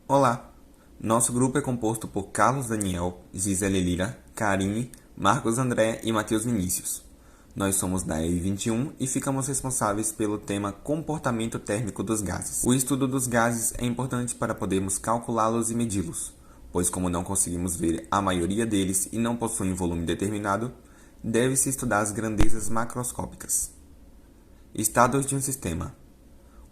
Olá! Nosso grupo é composto por Carlos Daniel, Gisele Lira, Karine, Marcos André e Matheus Vinícius. Nós somos da EI21 e ficamos responsáveis pelo tema comportamento térmico dos gases. O estudo dos gases é importante para podermos calculá-los e medi-los, pois como não conseguimos ver a maioria deles e não possuem volume determinado, deve-se estudar as grandezas macroscópicas. Estados de um sistema.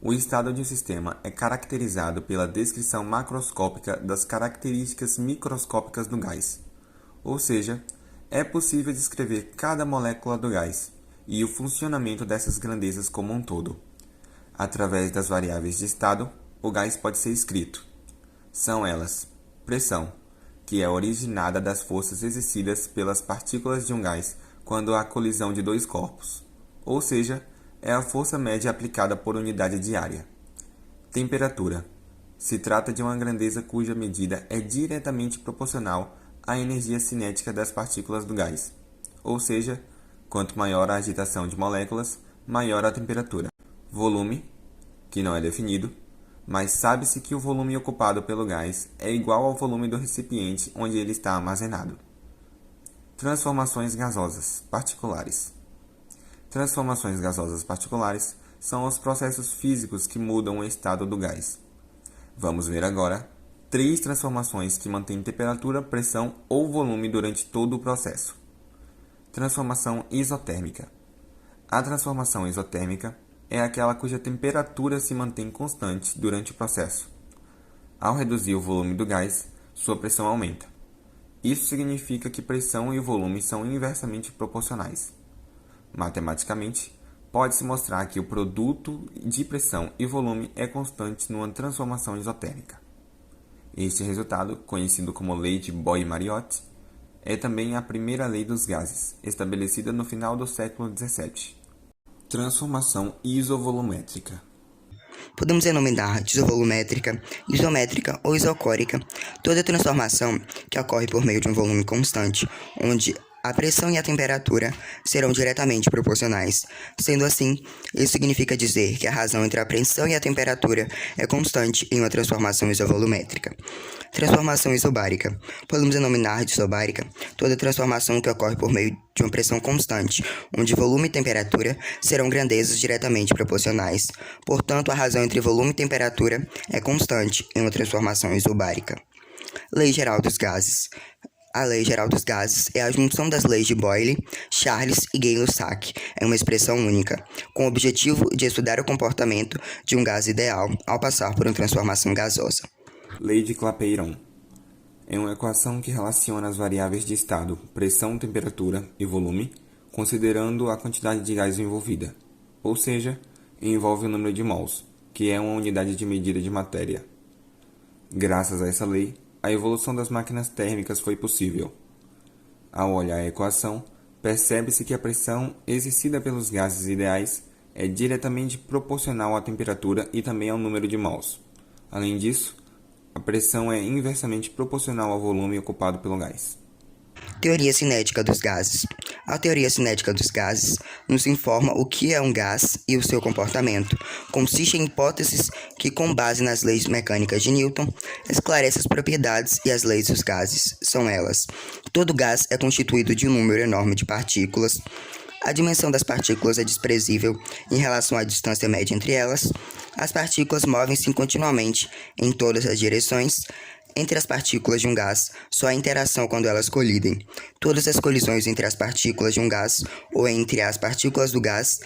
O estado de um sistema é caracterizado pela descrição macroscópica das características microscópicas do gás, ou seja, é possível descrever cada molécula do gás e o funcionamento dessas grandezas como um todo. Através das variáveis de estado, o gás pode ser escrito. São elas: pressão, que é originada das forças exercidas pelas partículas de um gás quando há colisão de dois corpos, ou seja, é a força média aplicada por unidade de área. Temperatura. Se trata de uma grandeza cuja medida é diretamente proporcional à energia cinética das partículas do gás, ou seja, quanto maior a agitação de moléculas, maior a temperatura. Volume, que não é definido, mas sabe-se que o volume ocupado pelo gás é igual ao volume do recipiente onde ele está armazenado. Transformações gasosas particulares. Transformações gasosas particulares são os processos físicos que mudam o estado do gás. Vamos ver agora 3 transformações que mantêm temperatura, pressão ou volume durante todo o processo. Transformação isotérmica. A transformação isotérmica é aquela cuja temperatura se mantém constante durante o processo. Ao reduzir o volume do gás, sua pressão aumenta. Isso significa que pressão e volume são inversamente proporcionais. Matematicamente, pode-se mostrar que o produto de pressão e volume é constante numa transformação isotérmica. Este resultado, conhecido como lei de Boyle-Mariotte, é também a primeira lei dos gases, estabelecida no final do século XVII. Transformação isovolumétrica. Podemos denominar de isovolumétrica, isométrica ou isocórica toda transformação que ocorre por meio de um volume constante, onde a pressão e a temperatura serão diretamente proporcionais. Sendo assim, isso significa dizer que a razão entre a pressão e a temperatura é constante em uma transformação isovolumétrica. Transformação isobárica. Podemos denominar de isobárica toda transformação que ocorre por meio de uma pressão constante, onde volume e temperatura serão grandezas diretamente proporcionais. Portanto, a razão entre volume e temperatura é constante em uma transformação isobárica. Lei geral dos gases. A lei geral dos gases é a junção das leis de Boyle, Charles e Gay-Lussac. É uma expressão única, com o objetivo de estudar o comportamento de um gás ideal ao passar por uma transformação gasosa. Lei de Clapeyron. É uma equação que relaciona as variáveis de estado, pressão, temperatura e volume, considerando a quantidade de gás envolvida, ou seja, envolve o número de mols, que é uma unidade de medida de matéria. Graças a essa lei, a evolução das máquinas térmicas foi possível. Ao olhar a equação, percebe-se que a pressão exercida pelos gases ideais é diretamente proporcional à temperatura e também ao número de mols. Além disso, a pressão é inversamente proporcional ao volume ocupado pelo gás. Teoria cinética dos gases. A teoria cinética dos gases nos informa o que é um gás e o seu comportamento. Consiste em hipóteses que, com base nas leis mecânicas de Newton, esclarece as propriedades e as leis dos gases. São elas: todo gás é constituído de um número enorme de partículas. A dimensão das partículas é desprezível em relação à distância média entre elas. As partículas movem-se continuamente em todas as direções. Entre as partículas de um gás, só há interação quando elas colidem. Todas as colisões entre as partículas de um gás ou entre as partículas do gás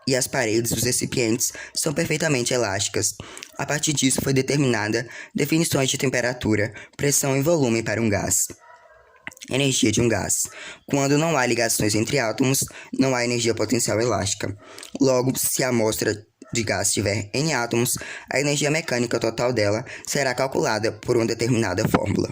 e as paredes dos recipientes são perfeitamente elásticas. A partir disso foi determinada definições de temperatura, pressão e volume para um gás. Energia de um gás. Quando não há ligações entre átomos, não há energia potencial elástica. Logo, se a amostra de gás tiver N átomos, a energia mecânica total dela será calculada por uma determinada fórmula.